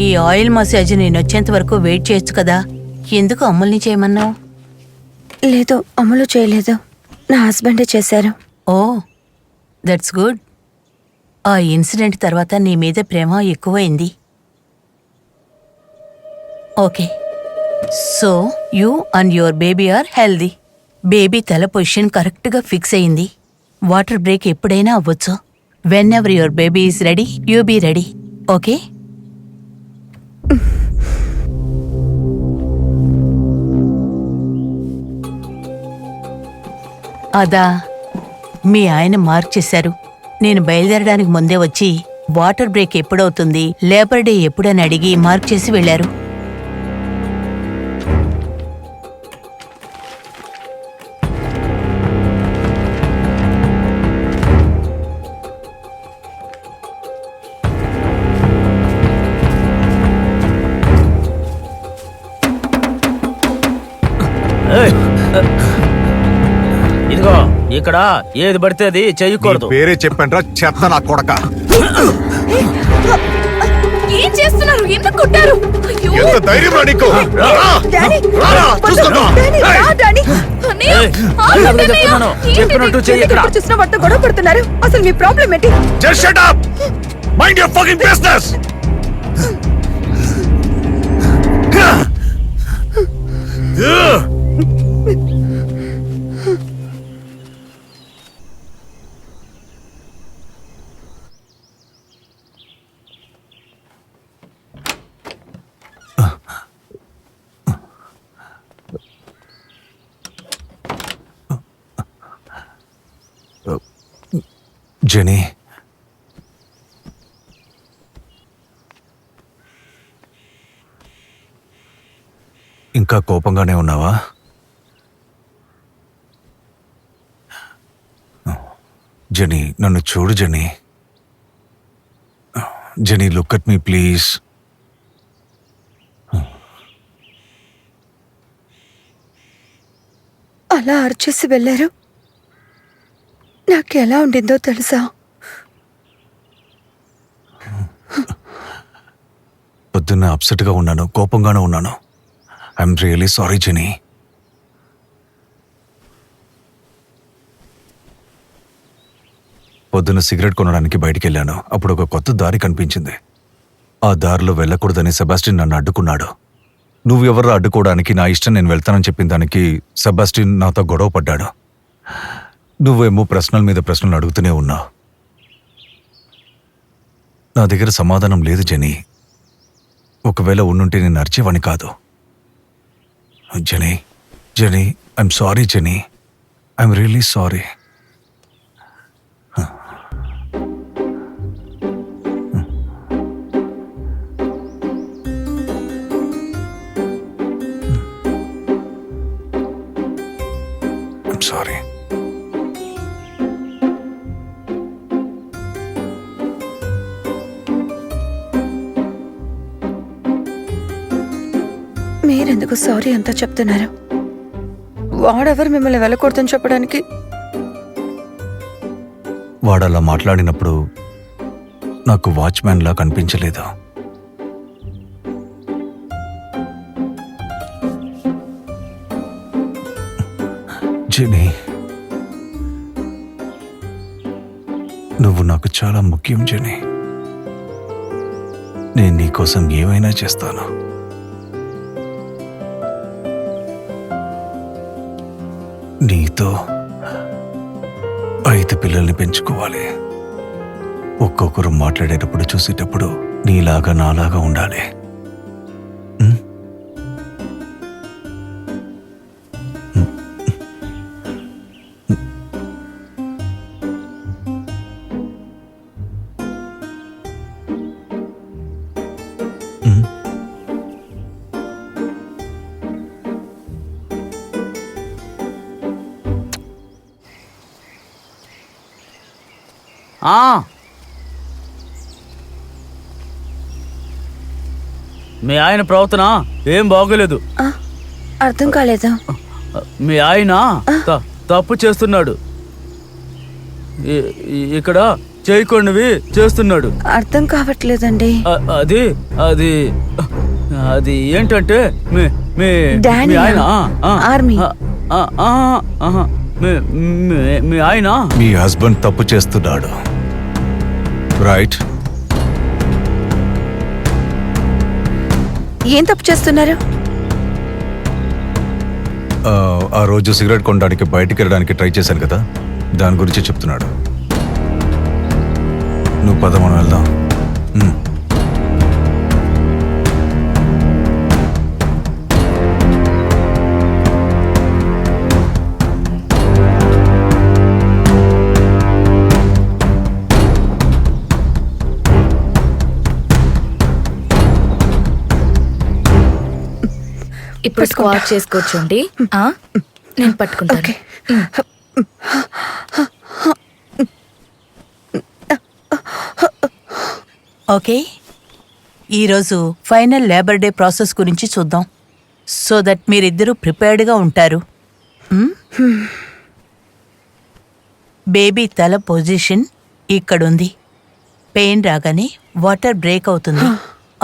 ఈ oil massage నేను వచ్చేంత వరకు వెయిట్ చేయొచ్చు కదా. ఎందుకు అమ్ముల్ని చేయమన్నావు? లేదు, అమలు చేయలేదు, నా హస్బెండే చేశారు. Oh, that's good. ఆ ఇన్సిడెంట్ తర్వాత నీ మీద ప్రేమ ఎక్కువైంది. Okay, so you and your baby are healthy. Baby తల పొజిషన్ కరెక్ట్గా ఫిక్స్ అయింది. వాటర్ బ్రేక్ ఎప్పుడైనా అవ్వచ్చు. Whenever your baby is ready, you be ready. Okay? అదా, మీ ఆయన మార్క్ చేశారు. నేను బయలుదేరడానికి ముందే వచ్చి వాటర్ బ్రేక్ ఎప్పుడవుతుంది, లేబర్ డే ఎప్పుడని అడిగి మార్క్ చేసి వెళ్లారు. ఇదిగో ఇక్కడ ఏది పడితే అది చెయ్యకూడదు. పేరే చెప్పండ్రా చెత్త నా కొడక. ఏం చేస్తున్నారు? ఎందుకు కొట్టారు? ఎంత ధైర్యం రా నీకు? చెప్పినట్టు చెయ్యి. ఇక్కడ చూసిన వాటితో గొడవ పడుతున్నారు. అసలు మీ ప్రాబ్లం ఏంటి? Just shut up! Mind your fucking business! Jenny, ఇంకా కోపంగానే ఉన్నావా? జెనీ, నన్ను చూడు Jenny. Jenny, look at me please. అలా అరిచేసి వెళ్ళారు. నాకెలా ఉండిందో తెలుసా? పొద్దున్న అప్సెట్గా ఉన్నాను, కోపంగానే ఉన్నాను. I'm really sorry Jenny. పొద్దున్న సిగరెట్ కొనడానికి బయటికి వెళ్ళాను. అప్పుడు ఒక కొత్త దారి కనిపించింది. ఆ దారిలో వెళ్ళకూడదని సెబాస్టిన్ నన్ను అడ్డుకున్నాడు. నువ్వెవరు అడ్డుకోవడానికి? నా ఇష్టం, నేను వెళ్తానని చెప్పిన దానికి సెబాస్టిన్ నాతో గొడవ పడ్డాడు. నువ్వేమో ప్రశ్నల మీద ప్రశ్నలు అడుగుతూనే ఉన్నావు. నా దగ్గర సమాధానం లేదు జెనీ. ఒకవేళ ఉండుంటే నేను అరిచేవాణ్ణి కాదు. Jenny, Jenny, I'm sorry Jenny. I'm really sorry. I'm sorry. మీరెందుకు సారీ అంతా చెప్తున్నారు? వాడెవరు మిమ్మల్ని వెళ్ళకూడదని చెప్పడానికి? వాడలా మాట్లాడినప్పుడు నాకు వాచ్మ్యాన్ లా కనిపించలేదు. జెనీ, నువ్వు నాకు చాలా ముఖ్యం జెనీ. నేను నీకోసం ఏమైనా చేస్తాను. నీతో 5 పిల్లల్ని పెంచుకోవాలి. ఒక్కొక్కరు మాట్లాడేటప్పుడు, చూసేటప్పుడు నీలాగా నాలాగా ఉండాలి. మీ ఆయన ప్రవర్తన ఏం బాగోలేదు. అర్థం కాలేదు. మీ ఆయన తప్పు చేస్తున్నాడు. ఇక్కడ చేయకుండావి చేస్తున్నాడు. అర్థం కావట్లేదండి. అది అది అది ఏంటంటే మీ మీ డానీ, మీ ఆయన ఆర్మీ. మీ ఆయన మీ హస్బెండ్ తప్పు చేస్తున్నాడు, రైట్? ఏం తప్పు చేస్తున్నారు? ఆ రోజు సిగరెట్ కొనడానికి బయటికి వెళ్ళడానికి ట్రై చేశాను కదా, దాని గురించి చెప్తున్నాడు. నువ్వు పద, మనం వెళ్దాం. ఇప్పుడు స్క్వాట్ చేసుకోవచ్చండి. నేను పట్టుకుంటాను. ఓకే. ఓకే, ఈరోజు ఫైనల్ లేబర్ డే ప్రాసెస్ గురించి చూద్దాం, సో దట్ మీరిద్దరూ ప్రిపేర్డ్గా ఉంటారు. బేబీ తల పొజిషన్ ఇక్కడుంది. పెయిన్ రాగానే వాటర్ బ్రేక్ అవుతుంది.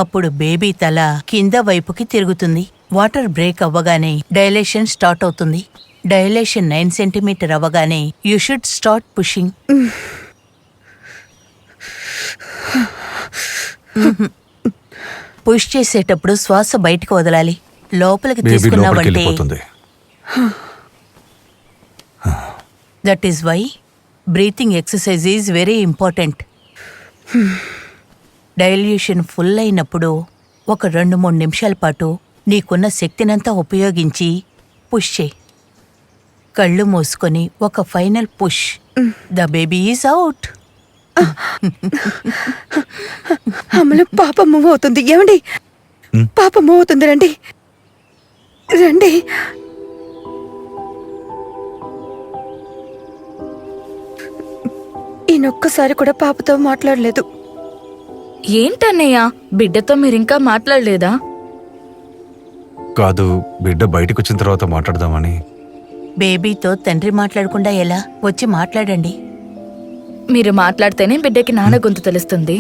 అప్పుడు బేబీ తల కింద వైపుకి తిరుగుతుంది. వాటర్ బ్రేక్ అవ్వగానే డైలేషన్ స్టార్ట్ అవుతుంది. డైలేషన్ 9 సెంటీమీటర్ అవ్వగానే you should start pushing. Push చేసేటప్పుడు శ్వాస బయటకు వదలాలి. లోపలికి బేబీ లోపలికి తీసుకున్నావంటే వెళ్ళిపోతుంది. That is why breathing exercise is very important. Dilution full అయినప్పుడు ఒక 2-3 నిమిషాల పాటు నీకున్న శక్తినంతా ఉపయోగించి పుష్ చేయి. కళ్ళు మూసుకొని ఒక final push. The baby is out. అమలు, పాప మూవ్ అవుతుంది. ఏమండి, పాప మూవ్ అవుతుంది. రండి రండి. ఈయనొక్కసారి కూడా పాపతో మాట్లాడలేదు. ఏంటన్నయ్య, బిడ్డతో మీరింకా మాట్లాడలేదా? కాదు, బిడ్డ బయటకు వచ్చిన తర్వాత మాట్లాడదామని. బేబీతో తండ్రి మాట్లాడకుండా ఎలా? వచ్చి మాట్లాడండి. మీరు మాట్లాడితేనే బిడ్డకి నాన్న గొంతు తెలుస్తుంది.